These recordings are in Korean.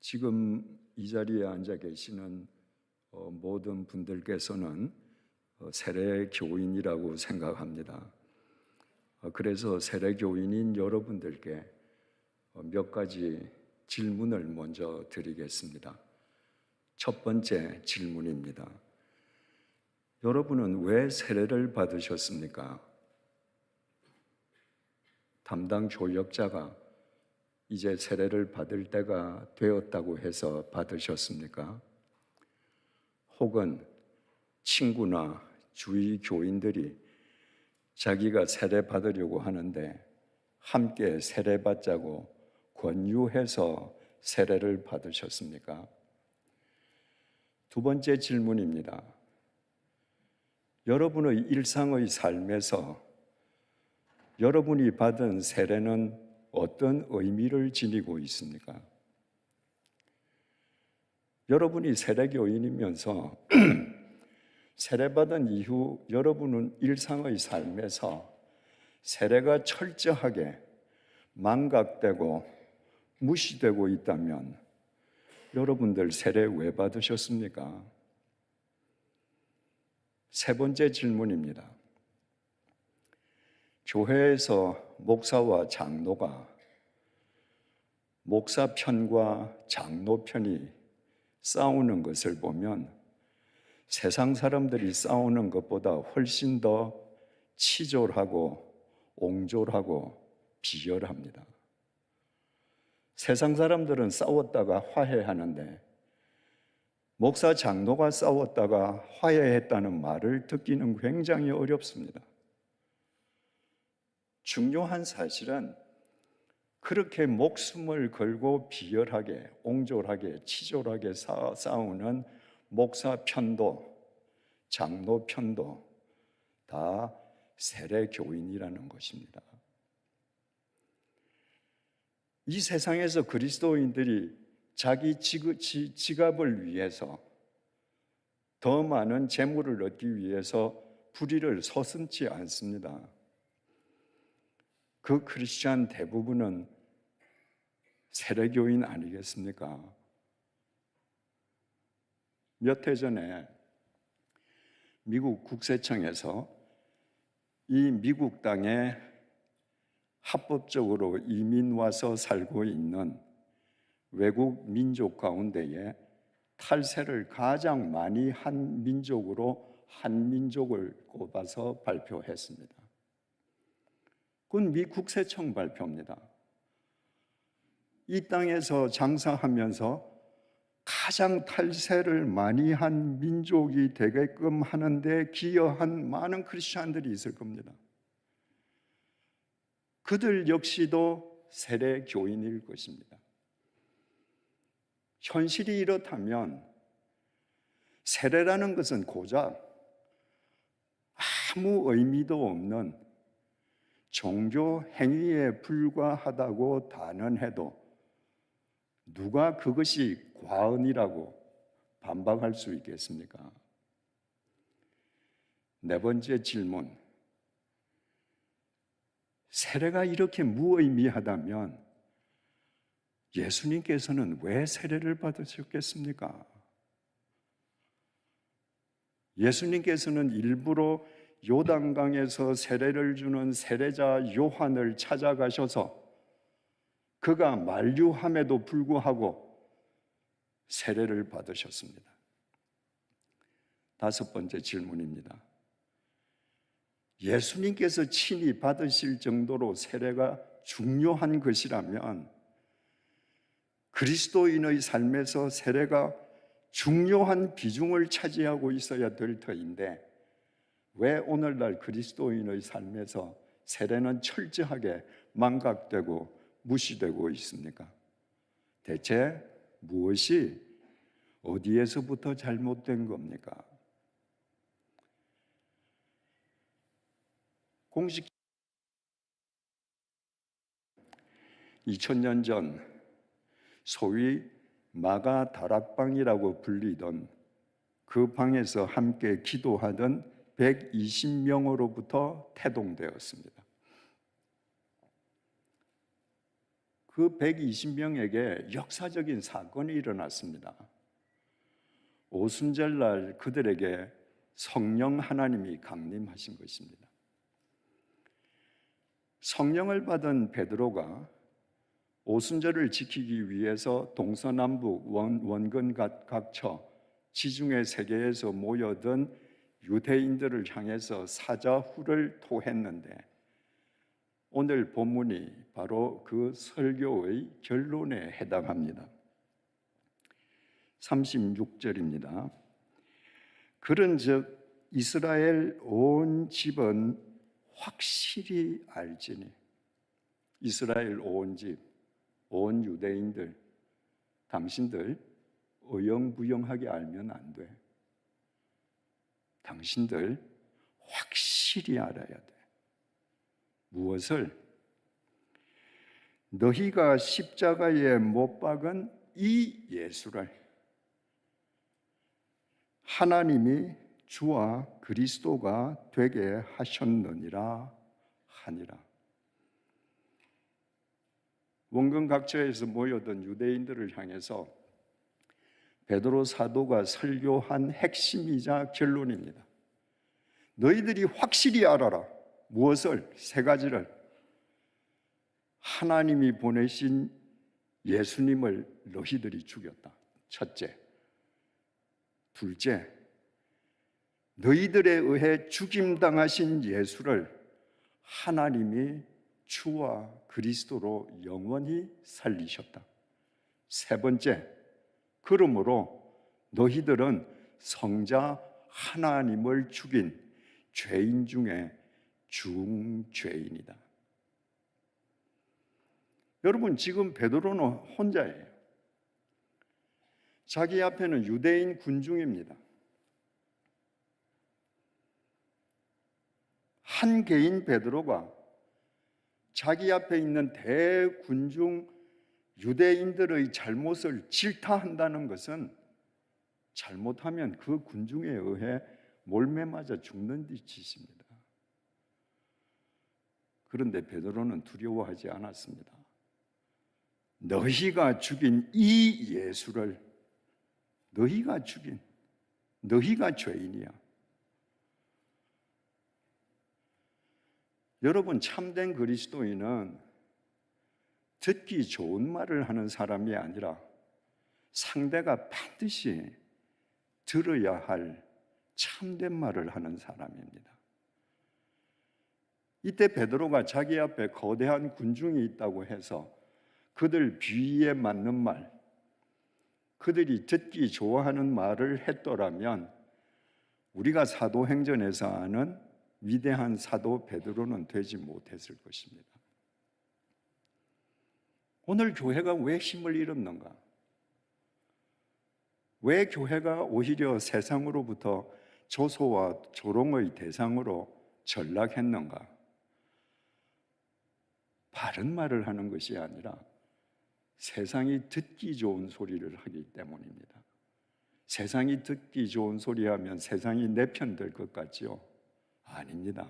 지금 이 자리에 앉아 계시는 모든 분들께서는 세례 교인이라고 생각합니다. 그래서 세례 교인인 여러분들께 몇 가지 질문을 먼저 드리겠습니다. 첫 번째 질문입니다. 여러분은 왜 세례를 받으셨습니까? 담당 조역자가 이제 세례를 받을 때가 되었다고 해서 받으셨습니까? 혹은 친구나 주위 교인들이 자기가 세례 받으려고 하는데 함께 세례 받자고 권유해서 세례를 받으셨습니까? 두 번째 질문입니다. 여러분의 일상의 삶에서 여러분이 받은 세례는 어떤 의미를 지니고 있습니까? 여러분이 세례교인이면서 세례받은 이후 여러분은 일상의 삶에서 세례가 철저하게 망각되고 무시되고 있다면 여러분들 세례 왜 받으셨습니까? 세 번째 질문입니다. 교회에서 목사와 장로가 목사 편과 장로 편이 싸우는 것을 보면 세상 사람들이 싸우는 것보다 훨씬 더 치졸하고 옹졸하고 비열합니다. 세상 사람들은 싸웠다가 화해하는데 목사 장로가 싸웠다가 화해했다는 말을 듣기는 굉장히 어렵습니다. 중요한 사실은 그렇게 목숨을 걸고 비열하게, 옹졸하게, 치졸하게 싸우는 목사 편도, 장로 편도 다 세례 교인이라는 것입니다. 이 세상에서 그리스도인들이 자기 지갑을 위해서 더 많은 재물을 얻기 위해서 불의를 서슴지 않습니다. 그 크리스찬 대부분은 세례교인 아니겠습니까? 몇 해 전에 미국 국세청에서 이 미국 땅에 합법적으로 이민 와서 살고 있는 외국 민족 가운데에 탈세를 가장 많이 한 민족으로 한민족을 꼽아서 발표했습니다. 그건 미 국세청 발표입니다. 이 땅에서 장사하면서 가장 탈세를 많이 한 민족이 되게끔 하는데 기여한 많은 크리스찬들이 있을 겁니다. 그들 역시도 세례 교인일 것입니다. 현실이 이렇다면 세례라는 것은 고작 아무 의미도 없는 종교 행위에 불과하다고 단언해도 누가 그것이 과언이라고 반박할 수 있겠습니까? 네 번째 질문. 세례가 이렇게 무의미하다면 예수님께서는 왜 세례를 받으셨겠습니까? 예수님께서는 일부러 요단강에서 세례를 주는 세례자 요한을 찾아가셔서 그가 만류함에도 불구하고 세례를 받으셨습니다. 다섯 번째 질문입니다. 예수님께서 친히 받으실 정도로 세례가 중요한 것이라면 그리스도인의 삶에서 세례가 중요한 비중을 차지하고 있어야 될 터인데 왜 오늘날 그리스도인의 삶에서 세례는 철저하게 망각되고 무시되고 있습니까? 대체 무엇이 어디에서부터 잘못된 겁니까? 공식 2000년 전 소위 마가 다락방이라고 불리던 그 방에서 함께 기도하던 120명으로부터 태동되었습니다. 그 120명에게 역사적인 사건이 일어났습니다. 오순절날 그들에게 성령 하나님이 강림하신 것입니다. 성령을 받은 베드로가 오순절을 지키기 위해서 동서남북 원근 각처 지중해 세계에서 모여든 유대인들을 향해서 사자후를 토했는데, 오늘 본문이 바로 그 설교의 결론에 해당합니다. 36절입니다. 그런즉 이스라엘 온 집은 확실히 알지니. 이스라엘 온 집, 온 유대인들, 당신들 어영부영하게 알면 안 돼. 당신들 확실히 알아야 돼. 무엇을? 너희가 십자가에 못 박은 이 예수를 하나님이 주와 그리스도가 되게 하셨느니라 하니라. 원근 각처에서 모여든 유대인들을 향해서 베드로 사도가 설교한 핵심이자 결론입니다. 너희들이 확실히 알아라. 무엇을? 세 가지를. 하나님이 보내신 예수님을 너희들이 죽였다. 첫째. 둘째, 너희들에 의해 죽임당하신 예수를 하나님이 주와 그리스도로 영원히 살리셨다. 세 번째, 그러므로 너희들은 성자 하나님을 죽인 죄인 중에 중죄인이다. 여러분, 지금 베드로는 혼자예요. 자기 앞에는 유대인 군중입니다. 한 개인 베드로가 자기 앞에 있는 대군중 유대인들의 잘못을 질타한다는 것은 잘못하면 그 군중에 의해 몰매 맞아 죽는 짓입니다. 그런데 베드로는 두려워하지 않았습니다. 너희가 죽인 이 예수를, 너희가 죽인, 너희가 죄인이야. 여러분, 참된 그리스도인은 듣기 좋은 말을 하는 사람이 아니라 상대가 반드시 들어야 할 참된 말을 하는 사람입니다. 이때 베드로가 자기 앞에 거대한 군중이 있다고 해서 그들 비위에 맞는 말, 그들이 듣기 좋아하는 말을 했더라면 우리가 사도행전에서 아는 위대한 사도 베드로는 되지 못했을 것입니다. 오늘 교회가 왜 힘을 잃었는가? 왜 교회가 오히려 세상으로부터 조소와 조롱의 대상으로 전락했는가? 바른 말을 하는 것이 아니라 세상이 듣기 좋은 소리를 하기 때문입니다. 세상이 듣기 좋은 소리 하면 세상이 내 편 될 것 같지요? 아닙니다.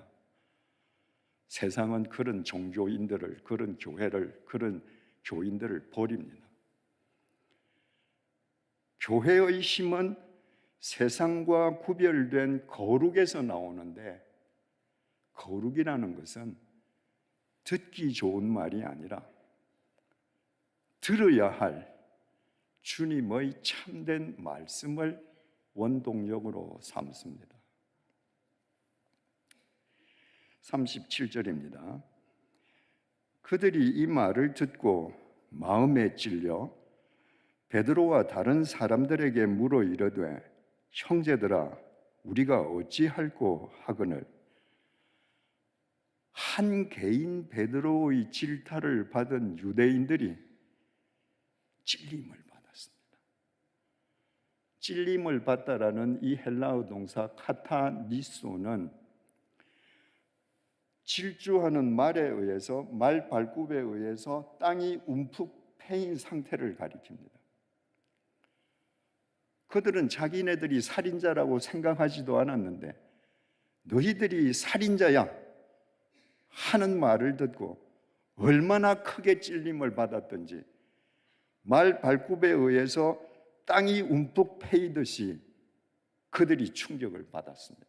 세상은 그런 종교인들을, 그런 교회를, 그런 교인들을 버립니다. 교회의 힘은 세상과 구별된 거룩에서 나오는데, 거룩이라는 것은 듣기 좋은 말이 아니라 들어야 할 주님의 참된 말씀을 원동력으로 삼습니다. 37절입니다. 그들이 이 말을 듣고 마음에 찔려 베드로와 다른 사람들에게 물어 이르되 형제들아 우리가 어찌할꼬 하거늘. 한 개인 베드로의 질타를 받은 유대인들이 찔림을 받았습니다. 찔림을 받다라는 이 헬라어 동사 카타니소는 질주하는 말에 의해서, 말 발굽에 의해서 땅이 움푹 패인 상태를 가리킵니다. 그들은 자기네들이 살인자라고 생각하지도 않았는데 너희들이 살인자야 하는 말을 듣고 얼마나 크게 찔림을 받았던지 말 발굽에 의해서 땅이 움푹 패이듯이 그들이 충격을 받았습니다.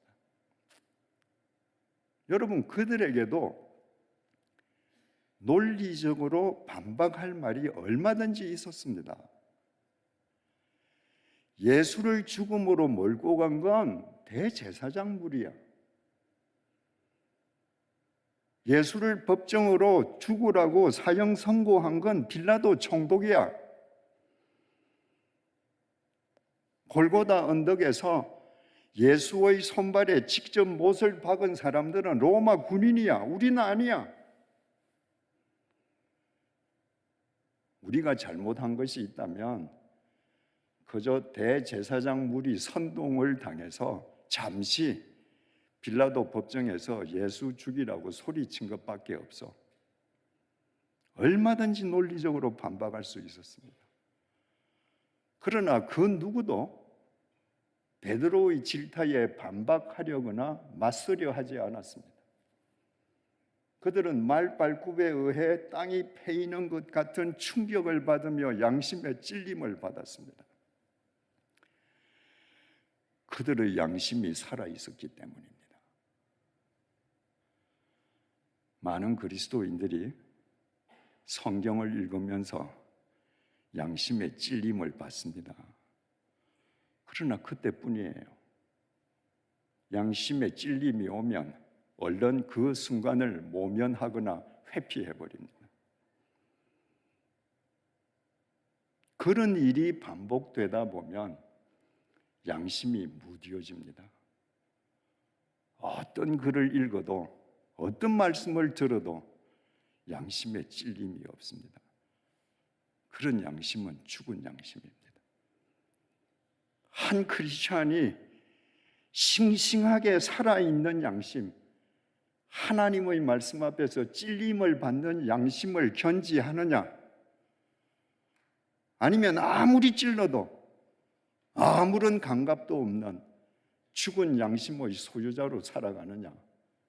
여러분, 그들에게도 논리적으로 반박할 말이 얼마든지 있었습니다. 예수를 죽음으로 몰고 간 건 대제사장 무리야. 예수를 법정으로 죽으라고 사형 선고한 건 빌라도 총독이야. 골고다 언덕에서 예수의 손발에 직접 못을 박은 사람들은 로마 군인이야. 우리는 아니야. 우리가 잘못한 것이 있다면 그저 대제사장 무리 선동을 당해서 잠시 빌라도 법정에서 예수 죽이라고 소리친 것밖에 없어. 얼마든지 논리적으로 반박할 수 있었습니다. 그러나 그 누구도 베드로의 질타에 반박하려거나 맞서려 하지 않았습니다. 그들은 말발굽에 의해 땅이 패이는 것 같은 충격을 받으며 양심의 찔림을 받았습니다. 그들의 양심이 살아있었기 때문입니다. 많은 그리스도인들이 성경을 읽으면서 양심의 찔림을 받습니다. 그러나 그때뿐이에요. 양심의 찔림이 오면 얼른 그 순간을 모면하거나 회피해버립니다. 그런 일이 반복되다 보면 양심이 무뎌집니다. 어떤 글을 읽어도 어떤 말씀을 들어도 양심의 찔림이 없습니다. 그런 양심은 죽은 양심입니다. 한 크리스찬이 싱싱하게 살아있는 양심, 하나님의 말씀 앞에서 찔림을 받는 양심을 견지하느냐? 아니면 아무리 찔러도 아무런 감각도 없는 죽은 양심의 소유자로 살아가느냐?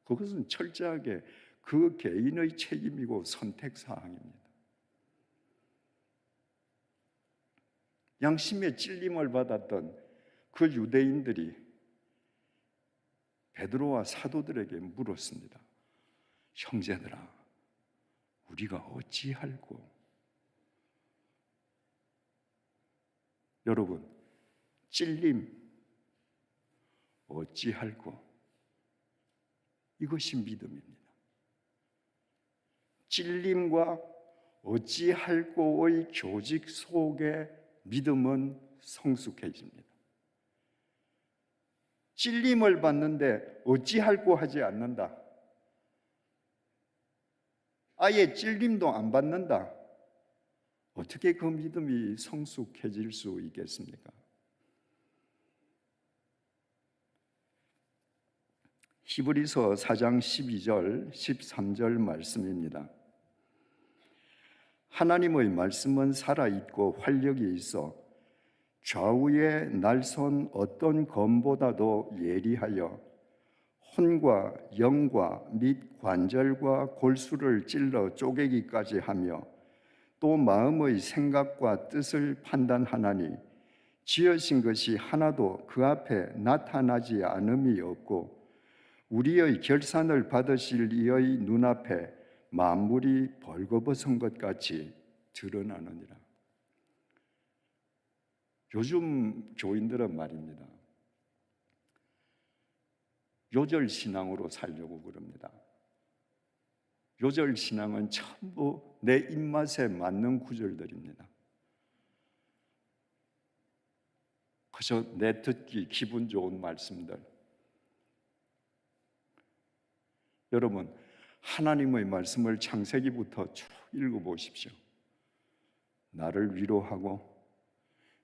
그것은 철저하게 그 개인의 책임이고 선택사항입니다. 양심의 찔림을 받았던 그 유대인들이 베드로와 사도들에게 물었습니다. 형제들아, 우리가 어찌할꼬? 여러분, 찔림 어찌할꼬? 이것이 믿음입니다. 찔림과 어찌할꼬의 교직 속에 믿음은 성숙해집니다. 찔림을 받는데 어찌할꼬 하지 않는다. 아예 찔림도 안 받는다. 어떻게 그 믿음이 성숙해질 수 있겠습니까? 히브리서 4장 12절, 13절 말씀입니다. 하나님의 말씀은 살아있고 활력이 있어 좌우에 날선 어떤 검보다도 예리하여 혼과 영과 및 관절과 골수를 찔러 쪼개기까지 하며 또 마음의 생각과 뜻을 판단하나니 지으신 것이 하나도 그 앞에 나타나지 않음이 없고 우리의 결산을 받으실 이의 눈앞에 만물이 벌거벗은 것 같이 드러나느니라. 요즘 교인들은 말입니다. 요절 신앙으로 살려고 그럽니다. 요절 신앙은 전부 내 입맛에 맞는 구절들입니다. 그저 내 듣기 기분 좋은 말씀들. 여러분, 하나님의 말씀을 창세기부터 쭉 읽어보십시오. 나를 위로하고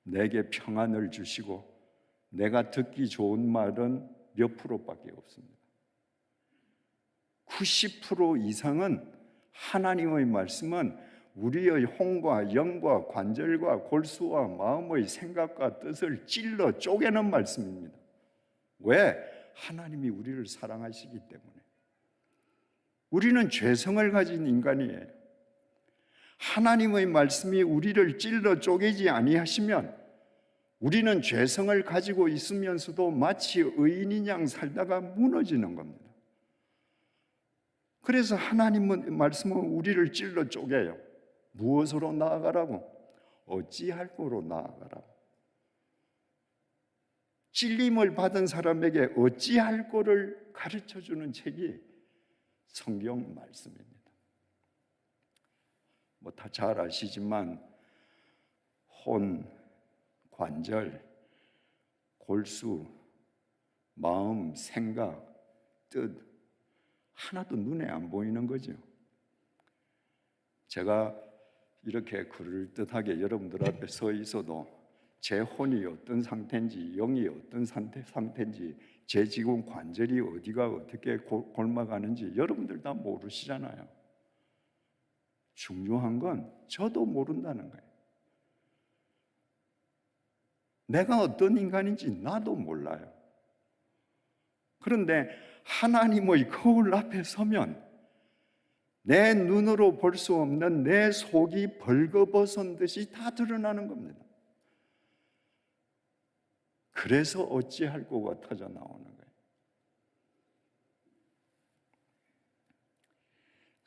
내게 평안을 주시고 내가 듣기 좋은 말은 몇 프로밖에 없습니다. 90% 이상은 하나님의 말씀은 우리의 혼과 영과 관절과 골수와 마음의 생각과 뜻을 찔러 쪼개는 말씀입니다. 왜? 하나님이 우리를 사랑하시기 때문에. 우리는 죄성을 가진 인간이에요. 하나님의 말씀이 우리를 찔러 쪼개지 아니하시면 우리는 죄성을 가지고 있으면서도 마치 의인인 양 살다가 무너지는 겁니다. 그래서 하나님의 말씀은 우리를 찔러 쪼개요. 무엇으로 나아가라고? 어찌할 거로 나아가라고. 찔림을 받은 사람에게 어찌할 거를 가르쳐주는 책이 성경 말씀입니다. 뭐 다 잘 아시지만 혼, 관절, 골수, 마음, 생각, 뜻 하나도 눈에 안 보이는 거죠. 제가 이렇게 그럴듯하게 여러분들 앞에 서 있어도 제 혼이 어떤 상태인지, 영이 어떤 상태인지, 제 지금 관절이 어디가 어떻게 골마가는지 여러분들 다 모르시잖아요. 중요한 건 저도 모른다는 거예요. 내가 어떤 인간인지 나도 몰라요. 그런데 하나님의 거울 앞에 서면 내 눈으로 볼 수 없는 내 속이 벌거벗은 듯이 다 드러나는 겁니다. 그래서 어찌할 거가 터져 나오는 거예요.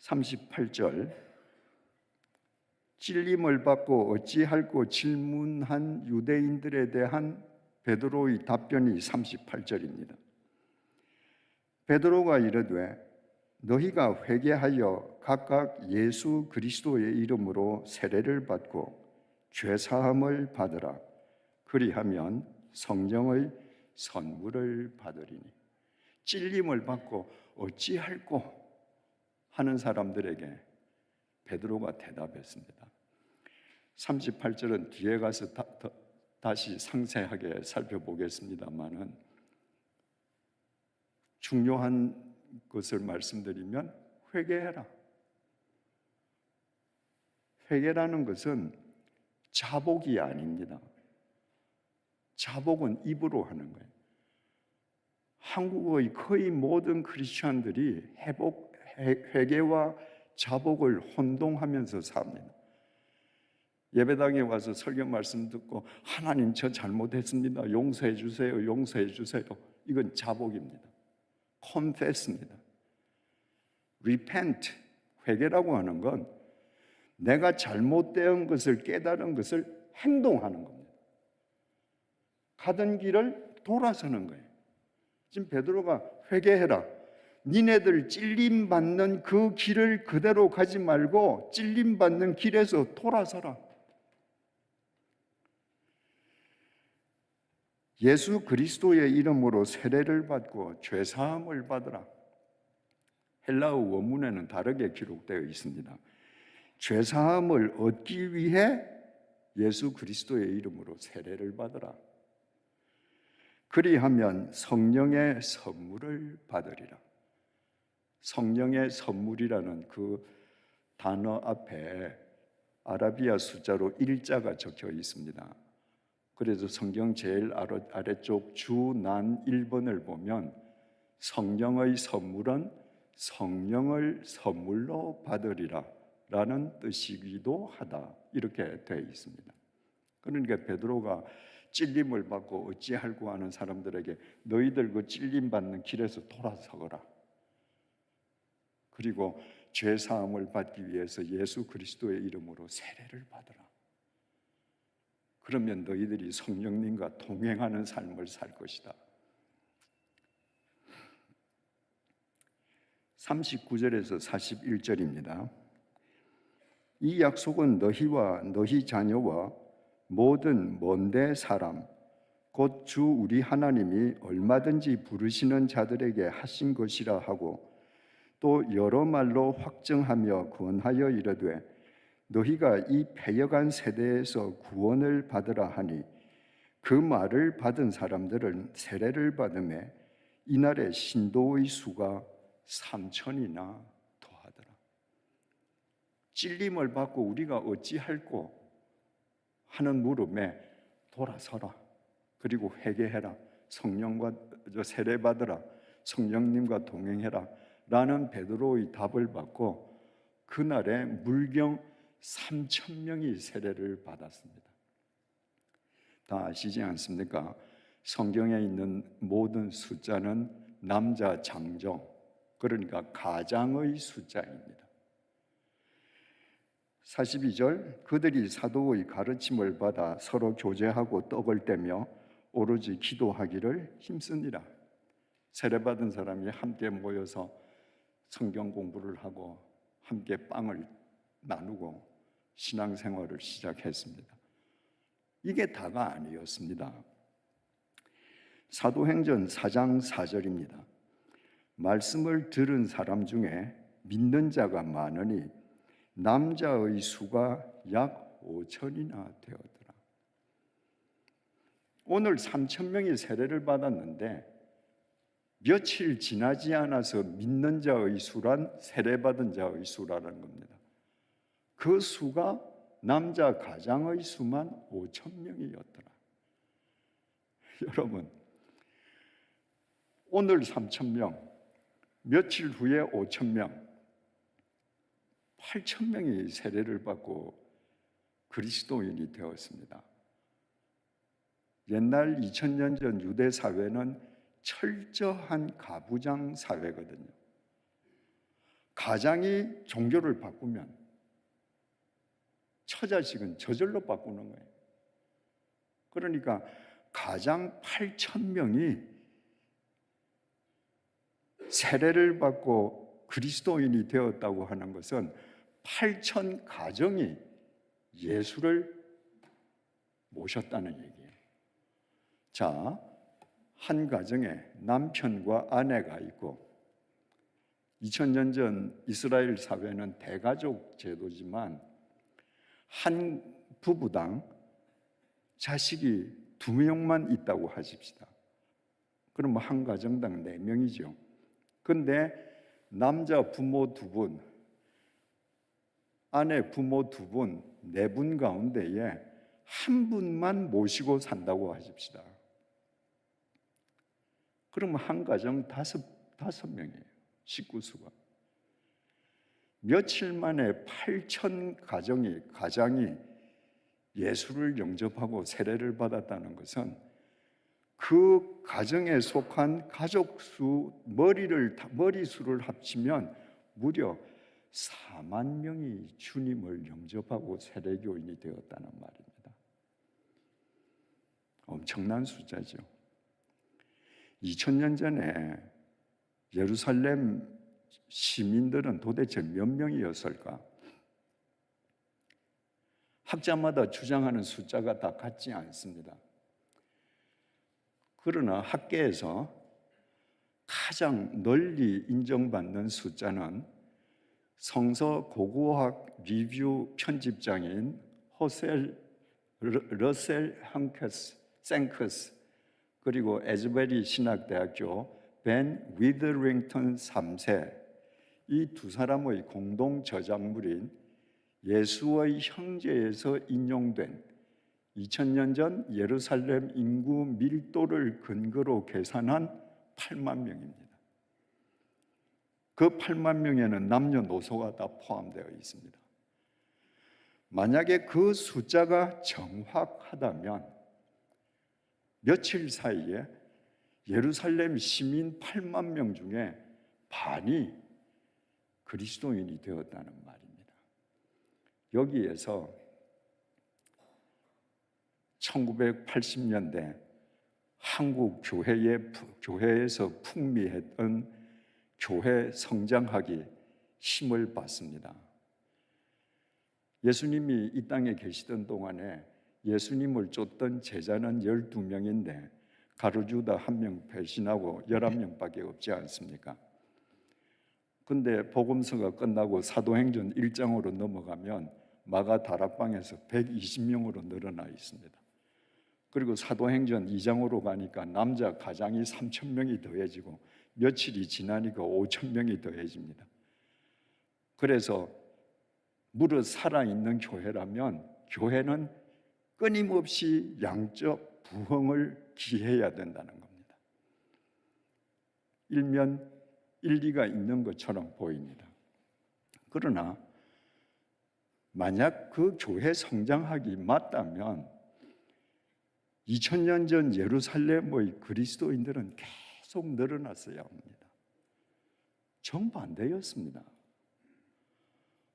38절 찔림을 받고 어찌할꼬 질문한 유대인들에 대한 베드로의 답변이 38절입니다. 베드로가 이르되 너희가 회개하여 각각 예수 그리스도의 이름으로 세례를 받고 죄사함을 받으라. 그리하면 성령의 선물을 받으리니. 찔림을 받고 어찌할꼬 하는 사람들에게 베드로가 대답했습니다. 38절은 뒤에 가서 다시 상세하게 살펴보겠습니다만은 중요한 것을 말씀드리면 회개해라. 회개라는 것은 자복이 아닙니다. 자복은 입으로 하는 거예요. 한국의 거의 모든 크리스천들이 회개와 자복을 혼동하면서 삽니다. 예배당에 와서 설교 말씀 듣고 하나님 저 잘못했습니다. 용서해 주세요. 용서해 주세요. 이건 자복입니다. confess입니다. repent, 회개라고 하는 건 내가 잘못된 것을 깨달은 것을 행동하는 겁니다. 가던 길을 돌아서는 거예요. 지금 베드로가 회개해라. 니네들 찔림받는 그 길을 그대로 가지 말고 찔림받는 길에서 돌아서라. 예수 그리스도의 이름으로 세례를 받고 죄사함을 받으라. 헬라어 원문에는 다르게 기록되어 있습니다. 죄사함을 얻기 위해 예수 그리스도의 이름으로 세례를 받으라. 그리하면 성령의 선물을 받으리라. 성령의 선물이라는 그 단어 앞에 아라비아 숫자로 1자가 적혀 있습니다. 그래서 성경 제일 아래쪽 주난 1번을 보면 성령의 선물은 성령을 선물로 받으리라 라는 뜻이기도 하다 이렇게 되어 있습니다. 그러니까 베드로가 찔림을 받고 어찌할꼬 하는 사람들에게 너희들 그 찔림 받는 길에서 돌아서거라. 그리고 죄 사함을 받기 위해서 예수 그리스도의 이름으로 세례를 받으라. 그러면 너희들이 성령님과 동행하는 삶을 살 것이다. 39절에서 41절입니다. 이 약속은 너희와 너희 자녀와 모든 먼데 사람 곧 주 우리 하나님이 얼마든지 부르시는 자들에게 하신 것이라 하고 또 여러 말로 확증하며 권하여 이르되 너희가 이 패역한 세대에서 구원을 받으라 하니 그 말을 받은 사람들은 세례를 받음에 이날의 신도의 수가 3,000이나 더하더라. 찔림을 받고 우리가 어찌할꼬 하는 물음에 돌아서라. 그리고 회개해라. 성령과 세례 받으라. 성령님과 동행해라. 라는 베드로의 답을 받고 그날에 물경 3천 명이 세례를 받았습니다. 다 아시지 않습니까? 성경에 있는 모든 숫자는 남자 장정, 그러니까 가장의 숫자입니다. 42절, 그들이 사도의 가르침을 받아 서로 교제하고 떡을 떼며 오로지 기도하기를 힘쓰니라. 세례받은 사람이 함께 모여서 성경 공부를 하고 함께 빵을 나누고 신앙생활을 시작했습니다. 이게 다가 아니었습니다. 사도행전 4장 4절입니다. 말씀을 들은 사람 중에 믿는 자가 많으니 남자의 수가 약 5천이나 되었더라. 오늘 3천 명이 세례를 받았는데 며칠 지나지 않아서 믿는 자의 수란 세례받은 자의 수라는 겁니다. 그 수가 남자 가장의 수만 5천 명이었더라. 여러분, 오늘 3천 명, 며칠 후에 5천 명, 8천 명이 세례를 받고 그리스도인이 되었습니다. 옛날 2000년 전 유대 사회는 철저한 가부장 사회거든요. 가장이 종교를 바꾸면 처자식은 저절로 바꾸는 거예요. 그러니까 가장 8천 명이 세례를 받고 그리스도인이 되었다고 하는 것은 8천 가정이 예수를 모셨다는 얘기예요. 자, 한 가정에 남편과 아내가 있고 2000년 전 이스라엘 사회는 대가족 제도지만 한 부부당 자식이 2명만 있다고 하십시다. 그러면 한 가정당 4명이죠. 근데 남자 부모 2분, 아내 부모 2분, 4분 가운데에 한 분만 모시고 산다고 하십시다. 그러면 한 가정 5명이에요. 식구 수가. 며칠 만에 8천 가장이 예수를 영접하고 세례를 받았다는 것은 그 가정에 속한 가족 수, 머리수를 합치면 무려 4만 명이 주님을 영접하고 세례교인이 되었다는 말입니다. 엄청난 숫자죠. 2000년 전에 예루살렘 시민들은 도대체 몇 명이었을까? 학자마다 주장하는 숫자가 다 같지 않습니다. 그러나 학계에서 가장 널리 인정받는 숫자는 성서 고고학 리뷰 편집장인 러셀 생크스 그리고 에즈베리 신학대학교 벤 위더링턴 3세 이 두 사람의 공동 저작물인 예수의 형제에서 인용된 2000년 전 예루살렘 인구 밀도를 근거로 계산한 8만 명입니다. 그 8만 명에는 남녀노소가 다 포함되어 있습니다. 만약에 그 숫자가 정확하다면 며칠 사이에 예루살렘 시민 8만 명 중에 반이 그리스도인이 되었다는 말입니다. 여기에서 1980년대 한국 교회에서 풍미했던 교회 성장학이 힘을 받습니다. 예수님이 이 땅에 계시던 동안에 예수님을 쫓던 제자는 12명인데 가룟유다 1명 배신하고 11명밖에 없지 않습니까? 근데 복음서가 끝나고 사도행전 1장으로 넘어가면 마가 다락방에서 120명으로 늘어나 있습니다. 그리고 사도행전 2장으로 가니까 남자 가장이 3,000명이 더해지고 며칠이 지나니까 5,000명이 더해집니다. 그래서 무릇 살아있는 교회라면 교회는 끊임없이 양적 부흥을 기해야 된다는 겁니다. 일면 일리가 있는 것처럼 보입니다. 그러나 만약 그 교회 성장하기 맞다면 2000년 전 예루살렘의 그리스도인들은 계속 늘어났어야 합니다. 정반대였습니다.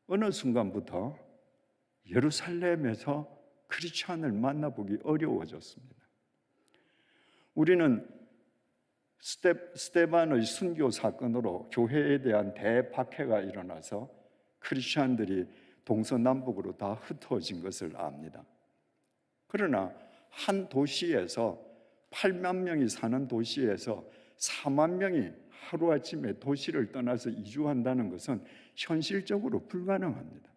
어느 순간부터 예루살렘에서 크리스찬을 만나보기 어려워졌습니다. 우리는 스데반의 순교 사건으로 교회에 대한 대박해가 일어나서 크리스찬들이 동서남북으로 다 흩어진 것을 압니다. 그러나 한 도시에서 8만 명이 사는 도시에서 4만 명이 하루아침에 도시를 떠나서 이주한다는 것은 현실적으로 불가능합니다.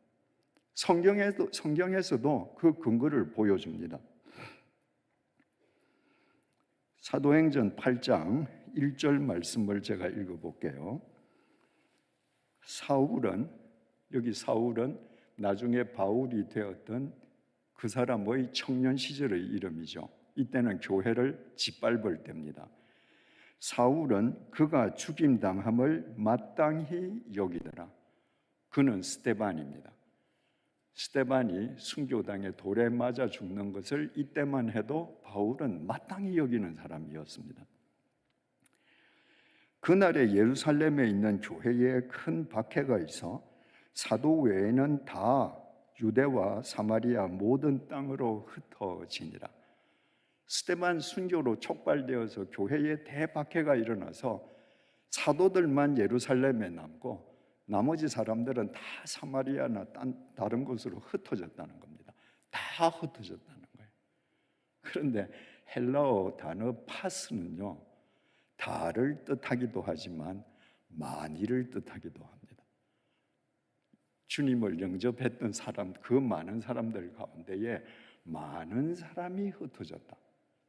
성경에서도 그 근거를 보여줍니다. 사도행전 8장 1절 말씀을 제가 읽어볼게요. 사울은 나중에 바울이 되었던 그 사람의 청년 시절의 이름이죠. 이때는 교회를 짓밟을 때입니다. 사울은 그가 죽임당함을 마땅히 여기더라. 그는 스데반입니다. 스데반이 순교당에 돌에 맞아 죽는 것을 이때만 해도 바울은 마땅히 여기는 사람이었습니다. 그날에 예루살렘에 있는 교회에 큰 박해가 있어 사도 외에는 다 유대와 사마리아 모든 땅으로 흩어지니라. 스데반 순교로 촉발되어서 교회에 대박해가 일어나서 사도들만 예루살렘에 남고 나머지 사람들은 다 사마리아나 다른 곳으로 흩어졌다는 겁니다. 다 흩어졌다는 거예요. 그런데 헬라어 단어 파스는요, 다를 뜻하기도 하지만 많이를 뜻하기도 합니다. 주님을 영접했던 사람, 그 많은 사람들 가운데에 많은 사람이 흩어졌다.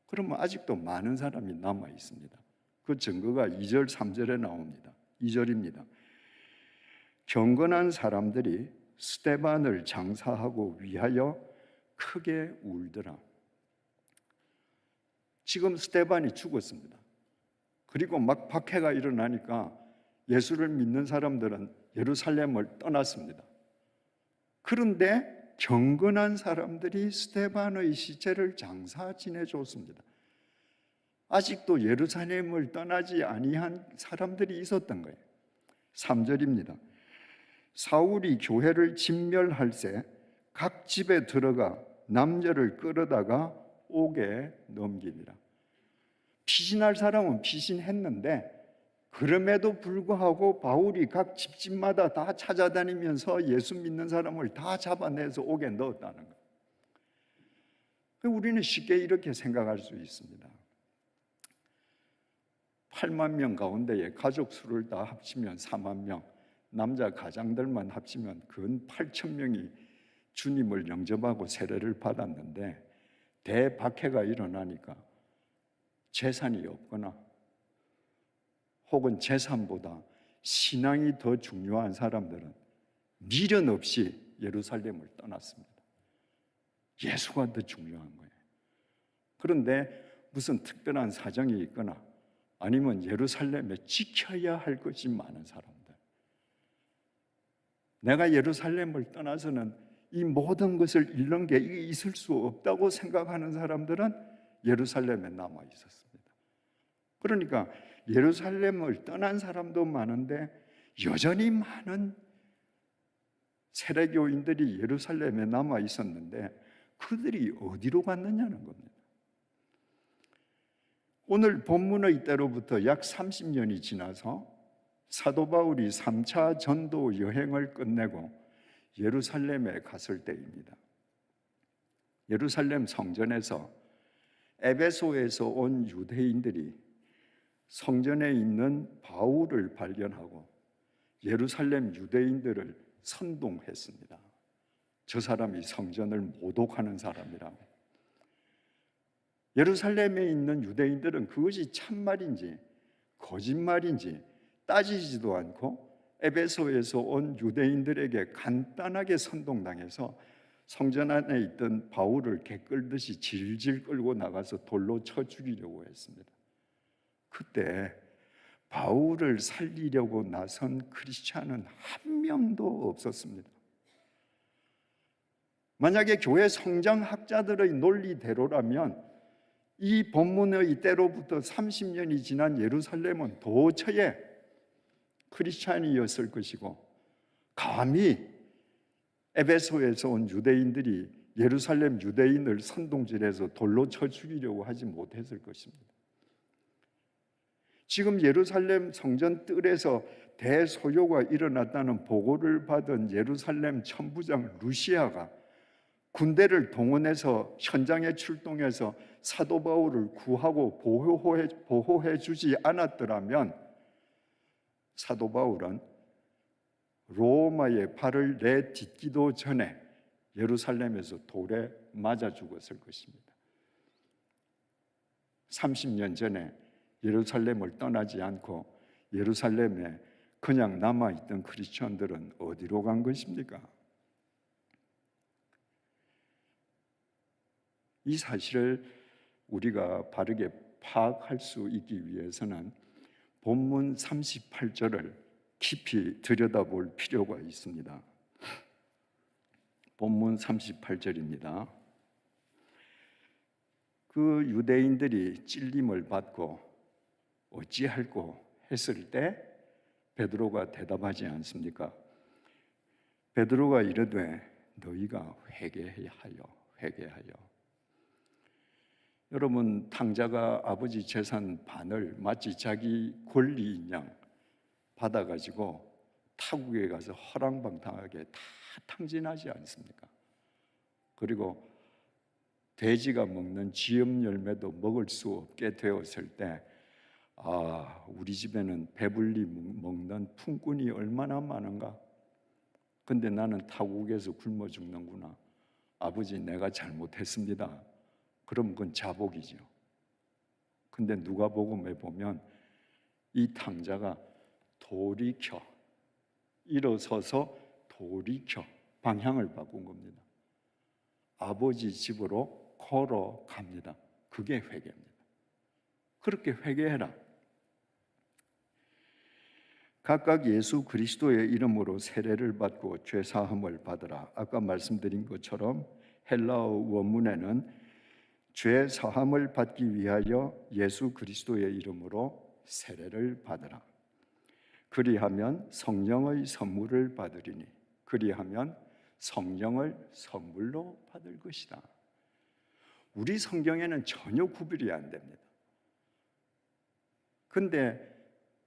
그러면 아직도 많은 사람이 남아 있습니다. 그 증거가 2절, 3절에 나옵니다. 2절입니다. 경건한 사람들이 스데반을 장사하고 위하여 크게 울더라. 지금 스데반이 죽었습니다. 그리고 막 박해가 일어나니까 예수를 믿는 사람들은 예루살렘을 떠났습니다. 그런데 경건한 사람들이 스데반의 시체를 장사 지내줬습니다. 아직도 예루살렘을 떠나지 아니한 사람들이 있었던 거예요. 3절입니다. 사울이 교회를 진멸할새 각 집에 들어가 남녀를 끌어다가 옥에 넘기니라. 피신할 사람은 피신했는데 그럼에도 불구하고 바울이 각 집집마다 다 찾아다니면서 예수 믿는 사람을 다 잡아내서 옥에 넣었다는 거예요. 우리는 쉽게 이렇게 생각할 수 있습니다. 8만 명 가운데에 가족 수를 다 합치면 4만 명, 남자 가장들만 합치면 근 8천 명이 주님을 영접하고 세례를 받았는데 대박해가 일어나니까 재산이 없거나 혹은 재산보다 신앙이 더 중요한 사람들은 미련 없이 예루살렘을 떠났습니다. 예수가 더 중요한 거예요. 그런데 무슨 특별한 사정이 있거나 아니면 예루살렘에 지켜야 할 것이 많은 사람들, 내가 예루살렘을 떠나서는 이 모든 것을 잃는 게 있을 수 없다고 생각하는 사람들은 예루살렘에 남아 있었습니다. 그러니까 예루살렘을 떠난 사람도 많은데 여전히 많은 세례교인들이 예루살렘에 남아 있었는데 그들이 어디로 갔느냐는 겁니다. 오늘 본문의 때로부터 약 30년이 지나서 사도 바울이 3차 전도 여행을 끝내고 예루살렘에 갔을 때입니다. 예루살렘 성전에서 에베소에서 온 유대인들이 성전에 있는 바울을 발견하고 예루살렘 유대인들을 선동했습니다. 저 사람이 성전을 모독하는 사람이라며. 예루살렘에 있는 유대인들은 그것이 참말인지 거짓말인지 따지지도 않고 에베소에서 온 유대인들에게 간단하게 선동당해서 성전 안에 있던 바울을 개 끌듯이 질질 끌고 나가서 돌로 쳐 죽이려고 했습니다. 그때 바울을 살리려고 나선 크리스찬은 한 명도 없었습니다. 만약에 교회 성장학자들의 논리대로라면 이 본문의 때로부터 30년이 지난 예루살렘은 도처에 크리스찬이었을 것이고, 감히 에베소에서 온 유대인들이 예루살렘 유대인을 선동질해서 돌로 쳐 죽이려고 하지 못했을 것입니다. 지금 예루살렘 성전 뜰에서 대소요가 일어났다는 보고를 받은 예루살렘 천부장 루시아가 군대를 동원해서 현장에 출동해서 사도 바울을 구하고 보호해 주지 않았더라면 사도 바울은 로마의 발을 내딛기도 전에 예루살렘에서 돌에 맞아 죽었을 것입니다. 30년 전에 예루살렘을 떠나지 않고 예루살렘에 그냥 남아있던 크리스천들은 어디로 간 것입니까? 이 사실을 우리가 바르게 파악할 수 있기 위해서는 본문 38절을 깊이 들여다볼 필요가 있습니다. 본문 38절입니다. 그 유대인들이 찔림을 받고 어찌할꼬 했을 때 베드로가 대답하지 않습니까? 베드로가 이르되 너희가 회개하여. 여러분, 탕자가 아버지 재산 반을 마치 자기 권리인 양 받아가지고 타국에 가서 허랑방탕하게 다 탕진하지 않습니까? 그리고 돼지가 먹는 쥐염 열매도 먹을 수 없게 되었을 때, 우리 집에는 배불리 먹는 품꾼이 얼마나 많은가? 근데 나는 타국에서 굶어 죽는구나. 아버지, 내가 잘못했습니다. 그럼 그건 자복이죠. 근데 누가복음에 보면 이 탕자가 돌이켜 일어서서 돌이켜 방향을 바꾼 겁니다. 아버지 집으로 걸어갑니다. 그게 회개입니다. 그렇게 회개해라. 각각 예수 그리스도의 이름으로 세례를 받고 죄 사함을 받으라. 아까 말씀드린 것처럼 헬라어 원문에는 죄 사함을 받기 위하여 예수 그리스도의 이름으로 세례를 받으라. 그리하면 성령의 선물을 받으리니 그리하면 성령을 선물로 받을 것이다. 우리 성경에는 전혀 구별이 안 됩니다. 근데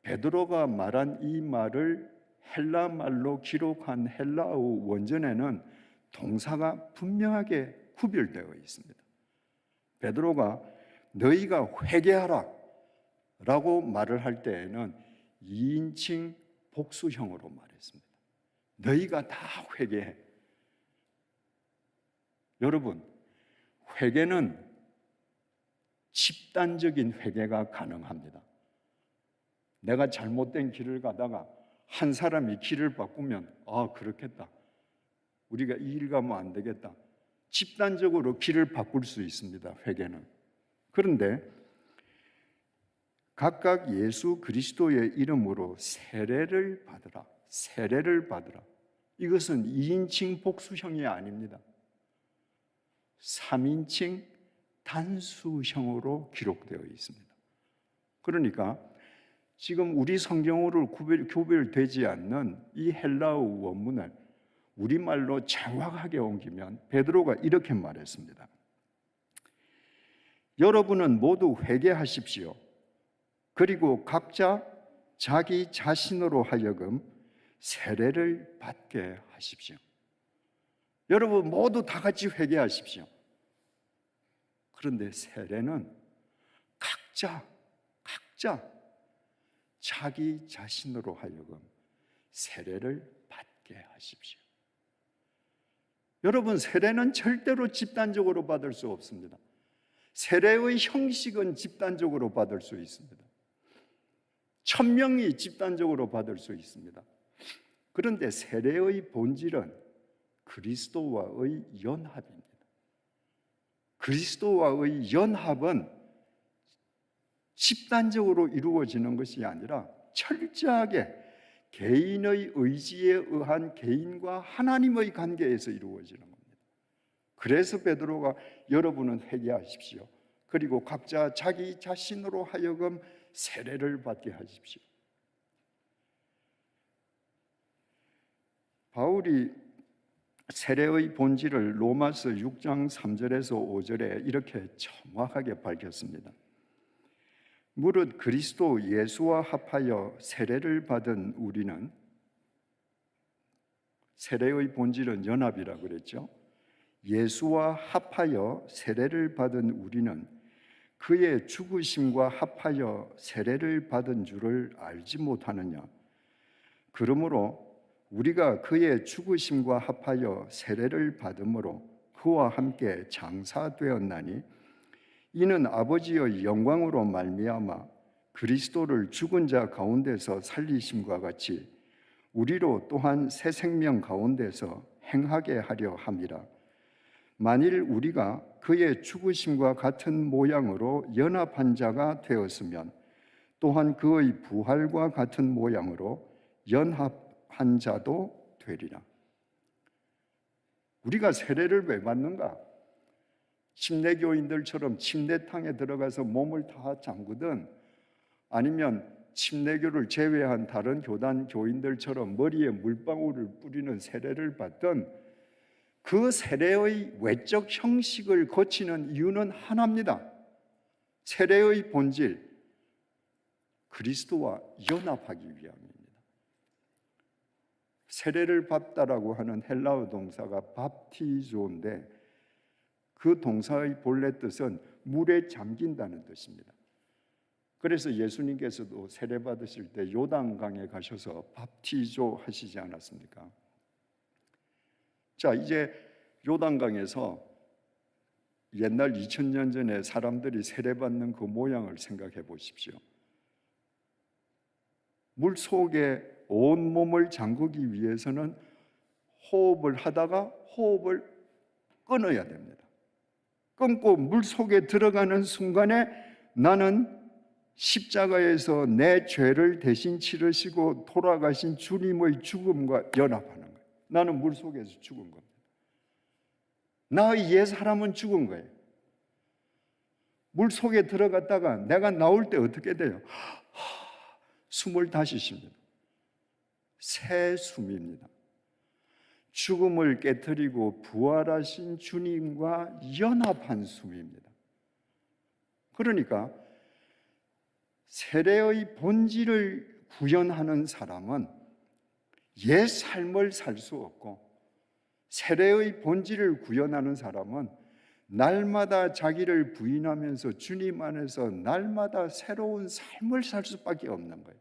베드로가 말한 이 말을 헬라 말로 기록한 헬라어 원전에는 동사가 분명하게 구별되어 있습니다. 베드로가 너희가 회개하라 라고 말을 할 때에는 2인칭 복수형으로 말했습니다. 너희가 다 회개해. 여러분, 회개는 집단적인 회개가 가능합니다. 내가 잘못된 길을 가다가 한 사람이 길을 바꾸면 그렇겠다. 우리가 이 길 가면 안 되겠다. 집단적으로 길을 바꿀 수 있습니다. 회개는. 그런데 각각 예수 그리스도의 이름으로 세례를 받으라. 세례를 받으라. 이것은 2인칭 복수형이 아닙니다. 3인칭 단수형으로 기록되어 있습니다. 그러니까 지금 우리 성경으로 구별되지 않는 이 헬라어 원문을 우리말로 정확하게 옮기면 베드로가 이렇게 말했습니다. 여러분은 모두 회개하십시오. 그리고 각자 자기 자신으로 하여금 세례를 받게 하십시오. 여러분 모두 다 같이 회개하십시오. 그런데 세례는 각자 자기 자신으로 하여금 세례를 받게 하십시오. 여러분, 세례는 절대로 집단적으로 받을 수 없습니다. 세례의 형식은 집단적으로 받을 수 있습니다. 1000명이 집단적으로 받을 수 있습니다. 그런데 세례의 본질은 그리스도와의 연합입니다. 그리스도와의 연합은 집단적으로 이루어지는 것이 아니라 철저하게 개인의 의지에 의한 개인과 하나님의 관계에서 이루어지는 겁니다. 그래서 베드로가 여러분은 회개하십시오. 그리고 각자 자기 자신으로 하여금 세례를 받게 하십시오. 바울이 세례의 본질을 로마서 6장 3절에서 5절에 이렇게 정확하게 밝혔습니다. 무릇 그리스도 예수와 합하여 세례를 받은 우리는, 세례의 본질은 연합이라고 그랬죠. 예수와 합하여 세례를 받은 우리는 그의 죽으심과 합하여 세례를 받은 줄을 알지 못하느냐. 그러므로 우리가 그의 죽으심과 합하여 세례를 받음으로 그와 함께 장사되었나니 이는 아버지의 영광으로 말미암아 그리스도를 죽은 자 가운데서 살리심과 같이 우리로 또한 새 생명 가운데서 행하게 하려 함이라. 만일 우리가 그의 죽으심과 같은 모양으로 연합한 자가 되었으면 또한 그의 부활과 같은 모양으로 연합한 자도 되리라. 우리가 세례를 왜 받는가? 침례교인들처럼 침례탕에 들어가서 몸을 다 잠그든, 아니면 침례교를 제외한 다른 교단 교인들처럼 머리에 물방울을 뿌리는 세례를 받든, 그 세례의 외적 형식을 거치는 이유는 하나입니다. 세례의 본질, 그리스도와 연합하기 위함입니다. 세례를 받다라고 하는 헬라어 동사가 밥티조인데, 그 동사의 본래 뜻은 물에 잠긴다는 뜻입니다. 그래서 예수님께서도 세례 받으실 때 요단강에 가셔서 밥티조 하시지 않았습니까? 자, 이제 요단강에서 옛날 2000년 전에 사람들이 세례받는 그 모양을 생각해 보십시오. 물 속에 온 몸을 잠그기 위해서는 호흡을 하다가 호흡을 끊어야 됩니다. 끊고 물 속에 들어가는 순간에 나는 십자가에서 내 죄를 대신 치르시고 돌아가신 주님의 죽음과 연합하는 거예요. 나는 물 속에서 죽은 겁니다. 나의 옛사람은 죽은 거예요. 물 속에 들어갔다가 내가 나올 때 어떻게 돼요? 숨을 다시 쉽니다. 새 숨입니다. 죽음을 깨뜨리고 부활하신 주님과 연합한 숨입니다. 그러니까 세례의 본질을 구현하는 사람은 옛 삶을 살 수 없고, 세례의 본질을 구현하는 사람은 날마다 자기를 부인하면서 주님 안에서 날마다 새로운 삶을 살 수밖에 없는 거예요.